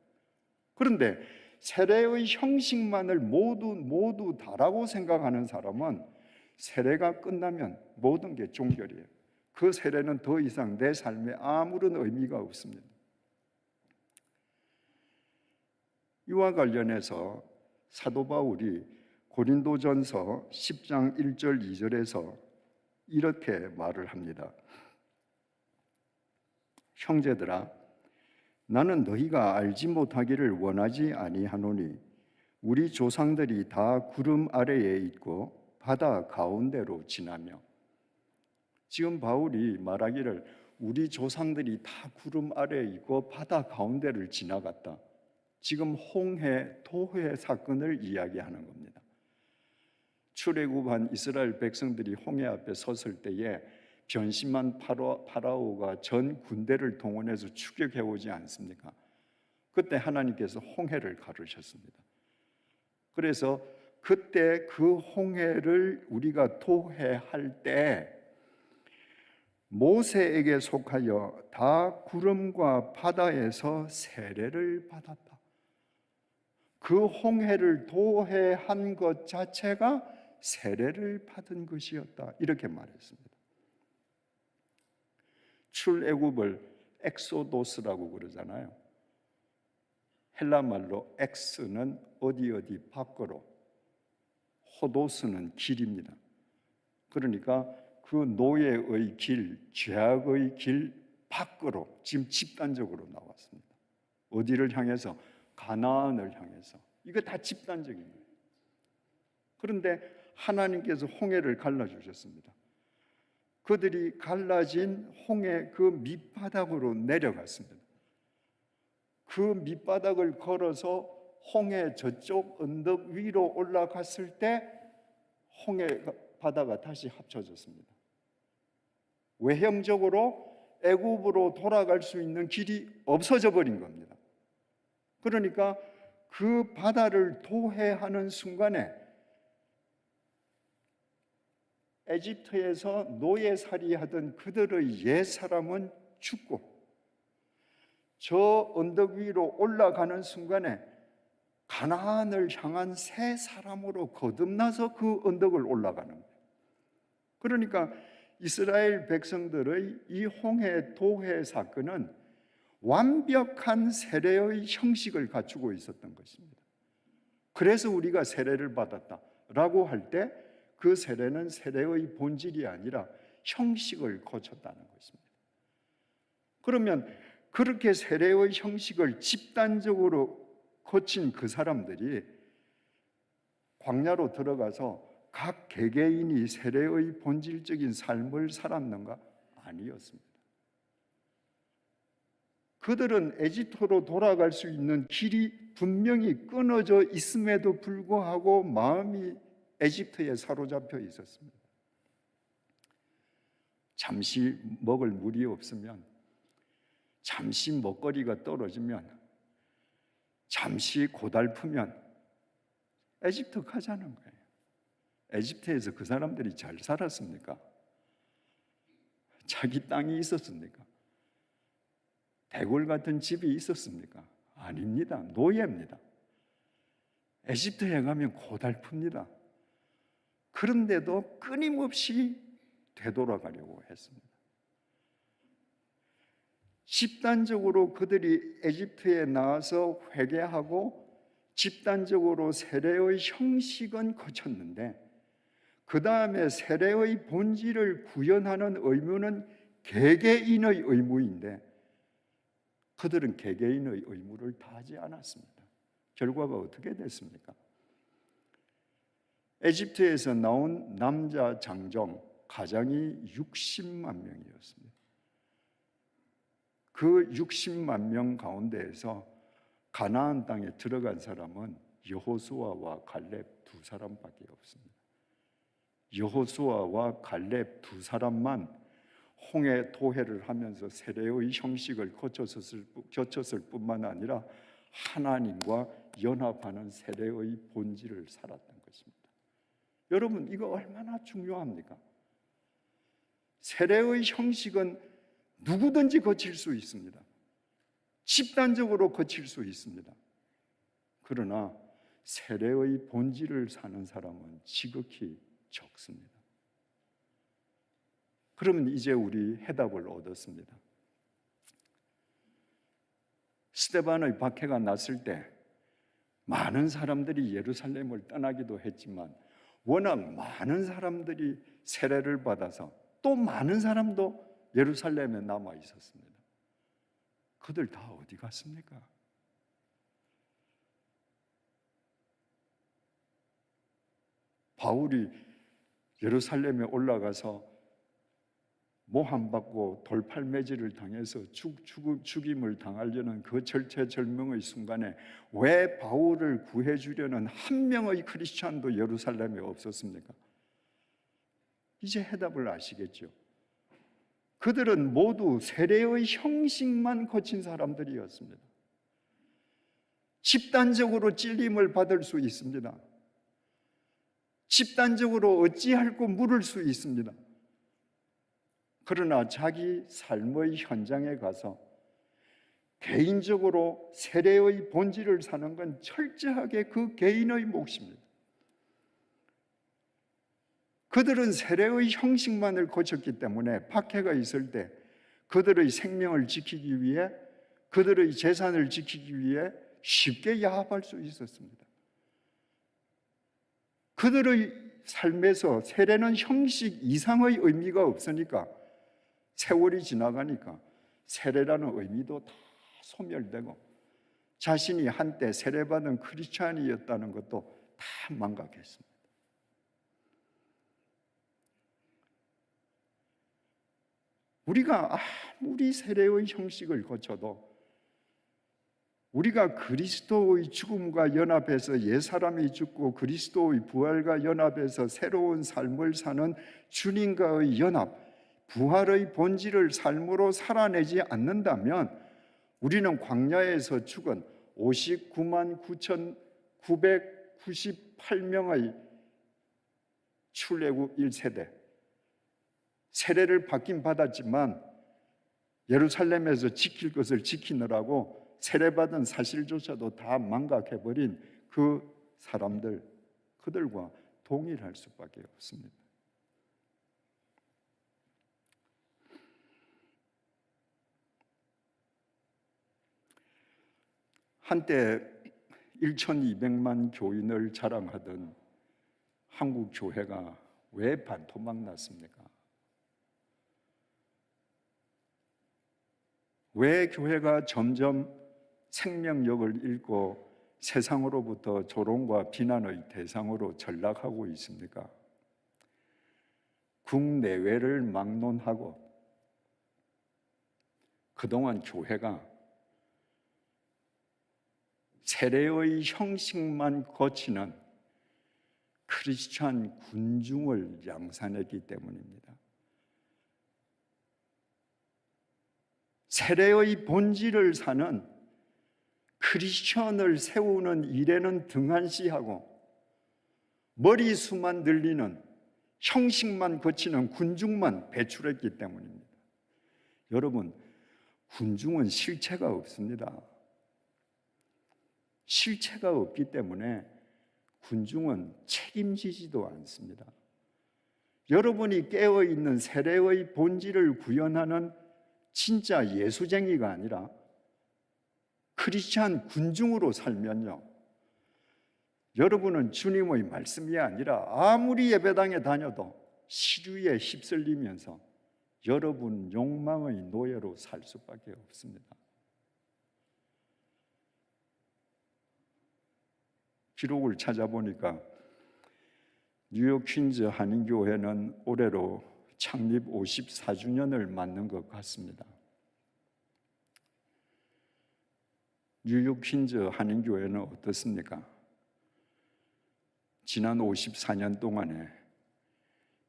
그런데 세례의 형식만을 모두 다라고 생각하는 사람은 세례가 끝나면 모든 게 종결이에요. 그 세례는 더 이상 내 삶에 아무런 의미가 없습니다. 이와 관련해서 사도 바울이 고린도전서 10장 1절 2절에서 이렇게 말을 합니다. 형제들아, 나는 너희가 알지 못하기를 원하지 아니하노니 우리 조상들이 다 구름 아래에 있고 바다 가운데로 지나며. 지금 바울이 말하기를 우리 조상들이 다 구름 아래에 있고 바다 가운데를 지나갔다. 지금 홍해, 토해 사건을 이야기하는 겁니다. 출애굽한 이스라엘 백성들이 홍해 앞에 섰을 때에 변심한 파라오가 전 군대를 동원해서 추격해 오지 않습니까? 그때 하나님께서 홍해를 가르셨습니다. 그래서 그때 그 홍해를 우리가 토해할 때 모세에게 속하여 다 구름과 바다에서 세례를 받았다. 그 홍해를 도해한 것 자체가 세례를 받은 것이었다. 이렇게 말했습니다. 출애굽을 엑소도스라고 그러잖아요. 헬라 말로 엑스는 어디 밖으로, 호도스는 길입니다. 그러니까 그 노예의 길, 죄악의 길 밖으로 지금 집단적으로 나왔습니다. 어디를 향해서? 가나안을 향해서. 이거 다 집단적인 거예요. 그런데 하나님께서 홍해를 갈라주셨습니다. 그들이 갈라진 홍해 그 밑바닥으로 내려갔습니다. 그 밑바닥을 걸어서 홍해 저쪽 언덕 위로 올라갔을 때 홍해 바다가 다시 합쳐졌습니다. 외형적으로 애굽으로 돌아갈 수 있는 길이 없어져 버린 겁니다. 그러니까 그 바다를 도해하는 순간에 에집트에서 노예살이하던 그들의 옛사람은 죽고 저 언덕 위로 올라가는 순간에 가나안을 향한 새 사람으로 거듭나서 그 언덕을 올라가는 거예요. 그러니까 이스라엘 백성들의 이 홍해 도해 사건은 완벽한 세례의 형식을 갖추고 있었던 것입니다. 그래서 우리가 세례를 받았다라고 할 때 그 세례는 세례의 본질이 아니라 형식을 거쳤다는 것입니다. 그러면 그렇게 세례의 형식을 집단적으로 거친 그 사람들이 광야로 들어가서 각 개개인이 세례의 본질적인 삶을 살았는가? 아니었습니다. 그들은 에집트로 돌아갈 수 있는 길이 분명히 끊어져 있음에도 불구하고 마음이 에집트에 사로잡혀 있었습니다. 잠시 먹을 물이 없으면, 잠시 먹거리가 떨어지면, 잠시 고달프면 에집트 가자는 거예요. 에집트에서 그 사람들이 잘 살았습니까? 자기 땅이 있었습니까? 대궐 같은 집이 있었습니까? 아닙니다. 노예입니다. 에집트에 가면 고달픕니다. 그런데도 끊임없이 되돌아가려고 했습니다. 집단적으로 그들이 에집트에 나와서 회개하고 집단적으로 세례의 형식은 거쳤는데 그 다음에 세례의 본질을 구현하는 의무는 개개인의 의무인데 그들은 개개인의 의무를 다하지 않았습니다. 결과가 어떻게 됐습니까? 에집트에서 나온 남자 장정 가장이 60만 명이었습니다. 그 60만 명 가운데에서 가나안 땅에 들어간 사람은 여호수아와 갈렙 두 사람밖에 없습니다. 여호수아와 갈렙 두 사람만 홍해 도해를 하면서 세례의 형식을 거쳤을 뿐만 아니라 하나님과 연합하는 세례의 본질을 살았던 것입니다. 여러분, 이거 얼마나 중요합니까? 세례의 형식은 누구든지 거칠 수 있습니다. 집단적으로 거칠 수 있습니다. 그러나 세례의 본질을 사는 사람은 지극히 적습니다. 그러면 이제 우리 해답을 얻었습니다. 스데반의 박해가 났을 때 많은 사람들이 예루살렘을 떠나기도 했지만 워낙 많은 사람들이 세례를 받아서 또 많은 사람도 예루살렘에 남아 있었습니다. 그들 다 어디 갔습니까? 바울이 예루살렘에 올라가서 모함받고 돌팔매질을 당해서 죽임을 당하려는 그 절체절명의 순간에 왜 바울을 구해주려는 한 명의 크리스찬도 예루살렘에 없었습니까? 이제 해답을 아시겠죠? 그들은 모두 세례의 형식만 거친 사람들이었습니다. 집단적으로 찔림을 받을 수 있습니다. 집단적으로 어찌할꼬 물을 수 있습니다. 그러나 자기 삶의 현장에 가서 개인적으로 세례의 본질을 사는 건 철저하게 그 개인의 몫입니다. 그들은 세례의 형식만을 거쳤기 때문에 박해가 있을 때 그들의 생명을 지키기 위해, 그들의 재산을 지키기 위해 쉽게 야합할 수 있었습니다. 그들의 삶에서 세례는 형식 이상의 의미가 없으니까 세월이 지나가니까 세례라는 의미도 다 소멸되고 자신이 한때 세례받은 크리스찬이었다는 것도 다 망각했습니다. 우리가 아무리 세례의 형식을 거쳐도 우리가 그리스도의 죽음과 연합해서 옛사람이 죽고 그리스도의 부활과 연합해서 새로운 삶을 사는 주님과의 연합, 부활의 본질을 삶으로 살아내지 않는다면 우리는 광야에서 죽은 59만 9,998명의 출애굽 1세대, 세례를 받긴 받았지만 예루살렘에서 지킬 것을 지키느라고 세례받은 사실조차도 다 망각해버린 그 사람들, 그들과 동일할 수밖에 없습니다. 한때 1,200만 교인을 자랑하던 한국 교회가 왜 반토막 났습니까? 왜 교회가 점점 생명력을 잃고 세상으로부터 조롱과 비난의 대상으로 전락하고 있습니까? 국내외를 막론하고 그동안 교회가 세례의 형식만 거치는 크리스찬 군중을 양산했기 때문입니다. 세례의 본질을 사는 크리스천을 세우는 일에는 등한시하고 머리수만 늘리는 형식만 거치는 군중만 배출했기 때문입니다. 여러분, 군중은 실체가 없습니다. 실체가 없기 때문에 군중은 책임지지도 않습니다. 여러분이 깨어있는 세례의 본질을 구현하는 진짜 예수쟁이가 아니라 크리스찬 군중으로 살면요, 여러분은 주님의 말씀이 아니라 아무리 예배당에 다녀도 시류에 휩쓸리면서 여러분 욕망의 노예로 살 수밖에 없습니다. 기록을 찾아보니까 뉴욕 퀸즈 한인교회는 올해로 창립 54주년을 맞는 것 같습니다. 뉴욕 퀸즈 한인교회는 어떻습니까? 지난 54년 동안에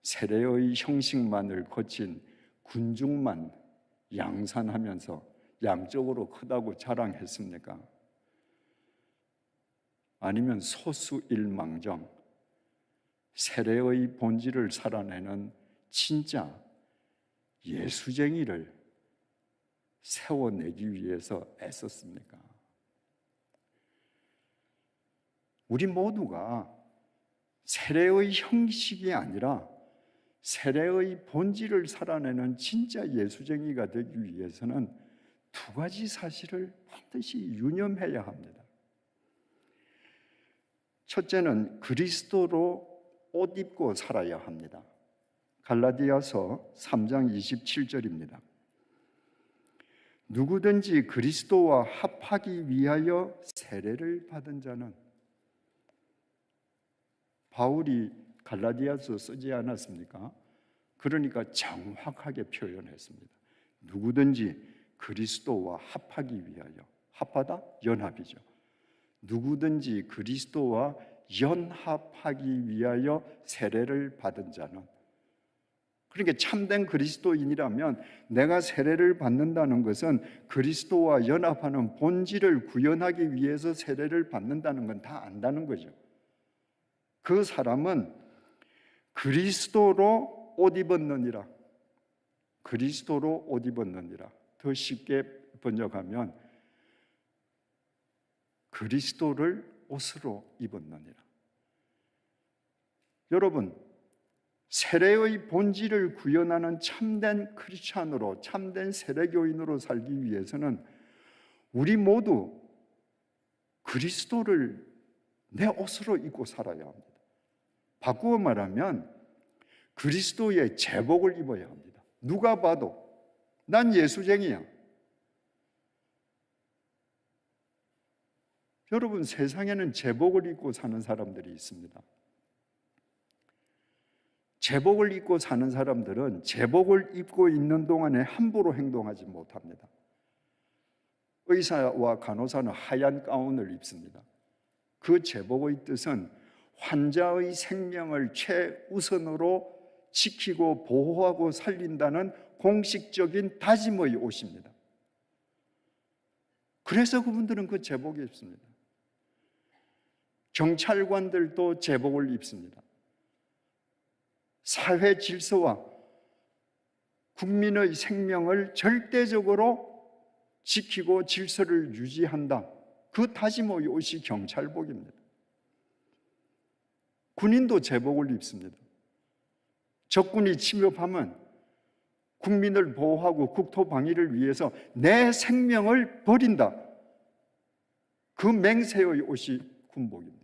세례의 형식만을 거친 군중만 양산하면서 양적으로 크다고 자랑했습니까? 아니면 소수일망정 세례의 본질을 살아내는 진짜 예수쟁이를 세워내기 위해서 애썼습니까? 우리 모두가 세례의 형식이 아니라 세례의 본질을 살아내는 진짜 예수쟁이가 되기 위해서는 두 가지 사실을 반드시 유념해야 합니다. 첫째는 그리스도로 옷 입고 살아야 합니다. 갈라디아서 3장 27절입니다. 누구든지 그리스도와 합하기 위하여 세례를 받은 자는, 바울이 갈라디아서 쓰지 않았습니까? 그러니까 정확하게 표현했습니다. 누구든지 그리스도와 합하기 위하여, 합하다? 연합이죠. 누구든지 그리스도와 연합하기 위하여 세례를 받은 자는, 그러니까 참된 그리스도인이라면 내가 세례를 받는다는 것은 그리스도와 연합하는 본질을 구현하기 위해서 세례를 받는다는 건 다 안다는 거죠. 그 사람은 그리스도로 옷 입었느니라. 그리스도로 옷 입었느니라. 더 쉽게 번역하면 그리스도를 옷으로 입었느니라. 여러분, 세례의 본질을 구현하는 참된 크리스찬으로, 참된 세례교인으로 살기 위해서는 우리 모두 그리스도를 내 옷으로 입고 살아야 합니다. 바꾸어 말하면 그리스도의 제복을 입어야 합니다. 누가 봐도 난 예수쟁이야. 여러분, 세상에는 제복을 입고 사는 사람들이 있습니다. 제복을 입고 사는 사람들은 제복을 입고 있는 동안에 함부로 행동하지 못합니다. 의사와 간호사는 하얀 가운을 입습니다. 그 제복의 뜻은 환자의 생명을 최우선으로 지키고 보호하고 살린다는 공식적인 다짐의 옷입니다. 그래서 그분들은 그 제복을 입습니다. 경찰관들도 제복을 입습니다. 사회 질서와 국민의 생명을 절대적으로 지키고 질서를 유지한다. 그 다짐의 옷이 경찰복입니다. 군인도 제복을 입습니다. 적군이 침입하면 국민을 보호하고 국토 방위를 위해서 내 생명을 버린다. 그 맹세의 옷이 군복입니다.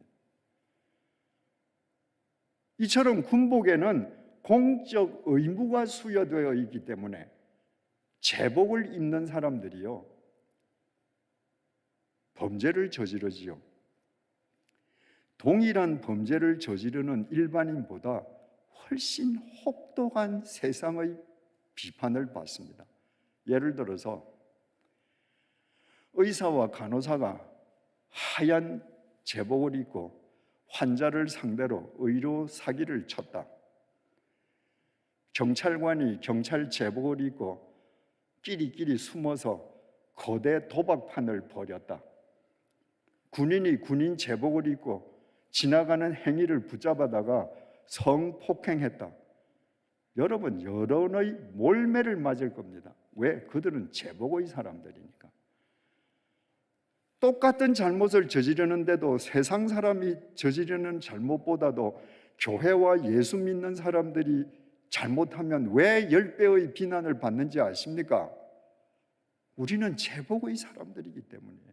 이처럼 군복에는 공적 의무가 수여되어 있기 때문에 제복을 입는 사람들이요, 범죄를 저지르지요. 동일한 범죄를 저지르는 일반인보다 훨씬 혹독한 세상의 비판을 받습니다. 예를 들어서 의사와 간호사가 하얀 제복을 입고 환자를 상대로 의료 사기를 쳤다. 경찰관이 경찰 제복을 입고 끼리끼리 숨어서 거대 도박판을 벌였다. 군인이 군인 제복을 입고 지나가는 행위를 붙잡아다가 성폭행했다. 여러분, 여론의 몰매를 맞을 겁니다. 왜? 그들은 제복의 사람들이니까. 똑같은 잘못을 저지르는데도 세상 사람이 저지르는 잘못보다도 교회와 예수 믿는 사람들이 잘못하면 왜 10배의 비난을 받는지 아십니까? 우리는 제복의 사람들이기 때문이에요.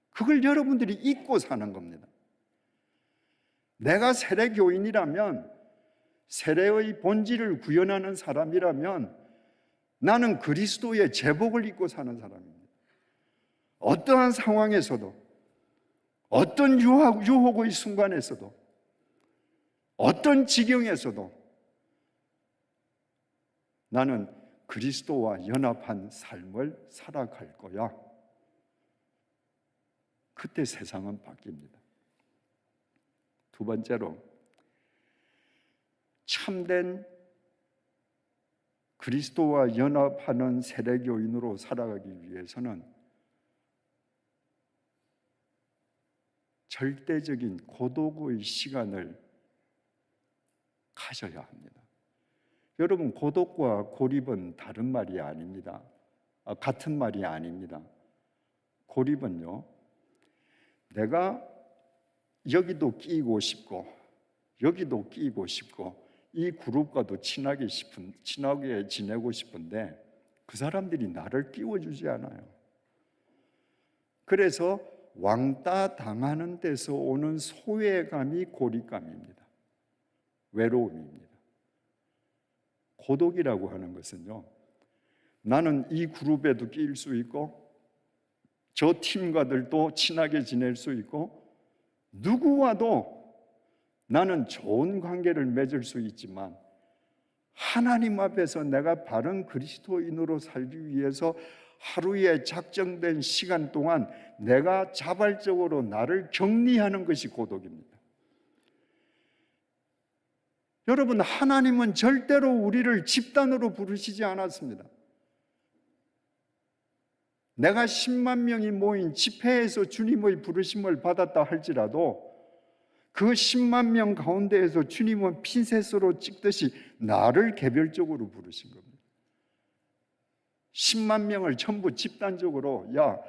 그걸 여러분들이 잊고 사는 겁니다. 내가 세례교인이라면, 세례의 본질을 구현하는 사람이라면 나는 그리스도의 제복을 입고 사는 사람입니다. 어떠한 상황에서도, 어떤 유혹의 순간에서도, 어떤 지경에서도 나는 그리스도와 연합한 삶을 살아갈 거야. 그때 세상은 바뀝니다. 두 번째로, 참된 그리스도와 연합하는 세례교인으로 살아가기 위해서는 절대적인 고독의 시간을 가져야 합니다. 여러분, 고독과 고립은 다른 말이 아닙니다. 같은 말이 아닙니다. 고립은요, 내가 여기도 끼고 싶고 여기도 끼고 싶고 이 그룹과도 친하게 지내고 싶은데 그 사람들이 나를 끼워주지 않아요. 그래서 왕따 당하는 데서 오는 소외감이 고립감입니다. 외로움입니다. 고독이라고 하는 것은요, 나는 이 그룹에도 끼일 수 있고 저 팀과들도 친하게 지낼 수 있고 누구와도 나는 좋은 관계를 맺을 수 있지만 하나님 앞에서 내가 바른 그리스도인으로 살기 위해서 하루에 작정된 시간 동안 내가 자발적으로 나를 격리하는 것이 고독입니다. 여러분, 하나님은 절대로 우리를 집단으로 부르시지 않았습니다. 내가 10만 명이 모인 집회에서 주님의 부르심을 받았다 할지라도 그 10만 명 가운데에서 주님은 핀셋으로 찍듯이 나를 개별적으로 부르신 겁니다. 10만 명을 전부 집단적으로, 야,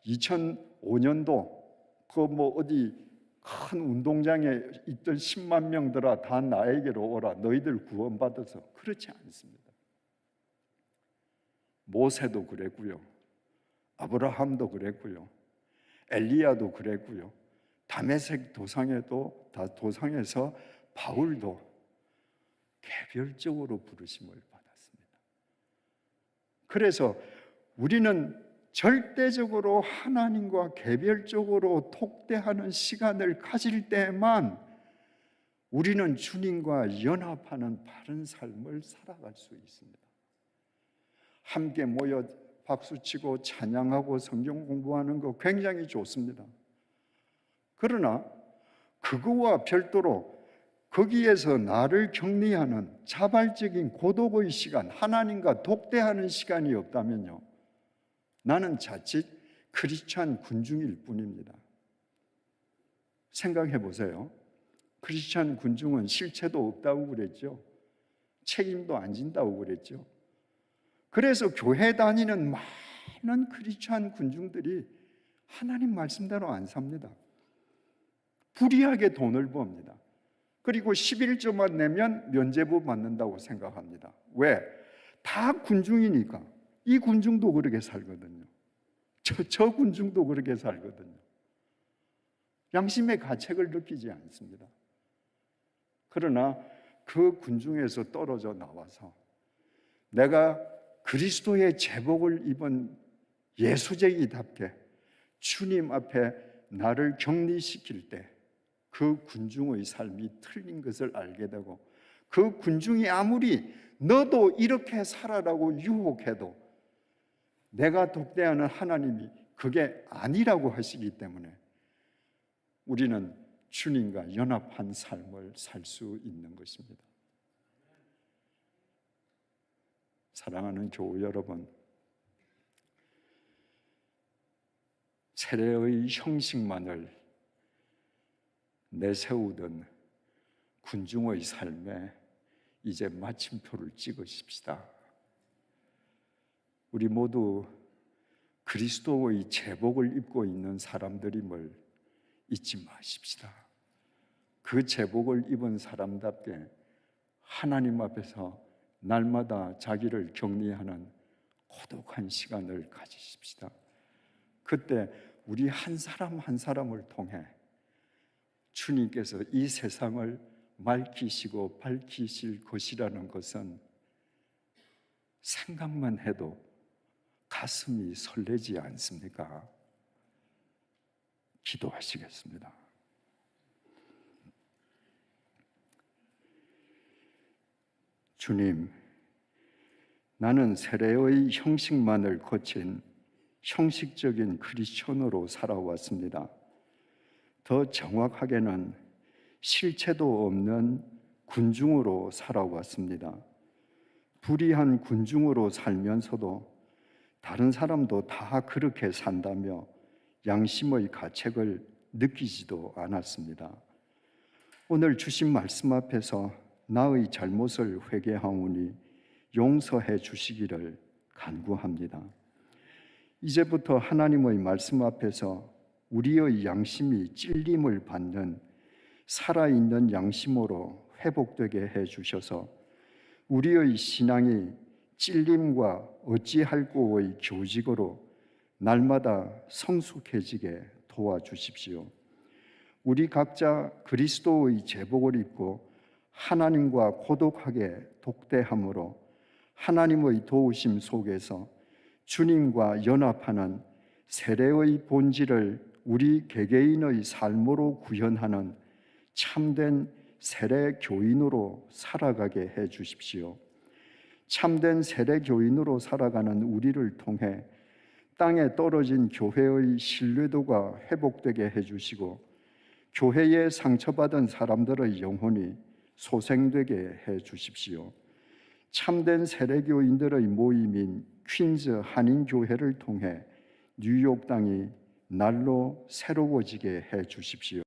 2005년도 그 어디 큰 운동장에 있던 10만 명들아 다 나에게로 오라, 너희들 구원받아서. 그렇지 않습니다. 모세도 그랬고요, 아브라함도 그랬고요, 엘리야도 그랬고요, 다메섹 도상에서 바울도 개별적으로 부르심을 받았습니다. 그래서 우리는 절대적으로 하나님과 개별적으로 독대하는 시간을 가질 때만 우리는 주님과 연합하는 바른 삶을 살아갈 수 있습니다. 함께 모여 박수치고 찬양하고 성경 공부하는 거 굉장히 좋습니다. 그러나 그거와 별도로 거기에서 나를 격리하는 자발적인 고독의 시간, 하나님과 독대하는 시간이 없다면요, 나는 자칫 크리스찬 군중일 뿐입니다. 생각해 보세요. 크리스찬 군중은 실체도 없다고 그랬죠. 책임도 안 진다고 그랬죠. 그래서 교회 다니는 많은 크리스찬 군중들이 하나님 말씀대로 안 삽니다. 불이하게 돈을 법니다. 그리고 11조만 내면 면죄부 받는다고 생각합니다. 왜? 다 군중이니까. 이 군중도 그렇게 살거든요. 저 군중도 그렇게 살거든요. 양심의 가책을 느끼지 않습니다. 그러나 그 군중에서 떨어져 나와서 내가 그리스도의 제복을 입은 예수쟁이답게 주님 앞에 나를 격리시킬 때 그 군중의 삶이 틀린 것을 알게 되고, 그 군중이 아무리 너도 이렇게 살아라고 유혹해도 내가 독대하는 하나님이 그게 아니라고 하시기 때문에 우리는 주님과 연합한 삶을 살 수 있는 것입니다. 사랑하는 교우 여러분, 세례의 형식만을 내세우던 군중의 삶에 이제 마침표를 찍으십시다. 우리 모두 그리스도의 제복을 입고 있는 사람들임을 잊지 마십시다. 그 제복을 입은 사람답게 하나님 앞에서 날마다 자기를 격리하는 고독한 시간을 가지십시다. 그때 우리 한 사람 한 사람을 통해 주님께서 이 세상을 맑히시고 밝히실 것이라는 것은 생각만 해도 가슴이 설레지 않습니까? 기도하시겠습니다. 주님, 나는 세례의 형식만을 거친 형식적인 크리스천으로 살아왔습니다. 더 정확하게는 실체도 없는 군중으로 살아왔습니다. 불의한 군중으로 살면서도 다른 사람도 다 그렇게 산다며 양심의 가책을 느끼지도 않았습니다. 오늘 주신 말씀 앞에서 나의 잘못을 회개하오니 용서해 주시기를 간구합니다. 이제부터 하나님의 말씀 앞에서 우리의 양심이 찔림을 받는 살아있는 양심으로 회복되게 해주셔서 우리의 신앙이 찔림과 어찌할꼬의 교직으로 날마다 성숙해지게 도와주십시오. 우리 각자 그리스도의 제복을 입고 하나님과 고독하게 독대함으로 하나님의 도우심 속에서 주님과 연합하는 세례의 본질을 우리 개개인의 삶으로 구현하는 참된 세례 교인으로 살아가게 해 주십시오. 참된 세례 교인으로 살아가는 우리를 통해 땅에 떨어진 교회의 신뢰도가 회복되게 해 주시고 교회에 상처받은 사람들의 영혼이 소생되게 해 주십시오. 참된 세례 교인들의 모임인 퀸즈 한인교회를 통해 뉴욕 땅이 날로 새로워지게 해 주십시오.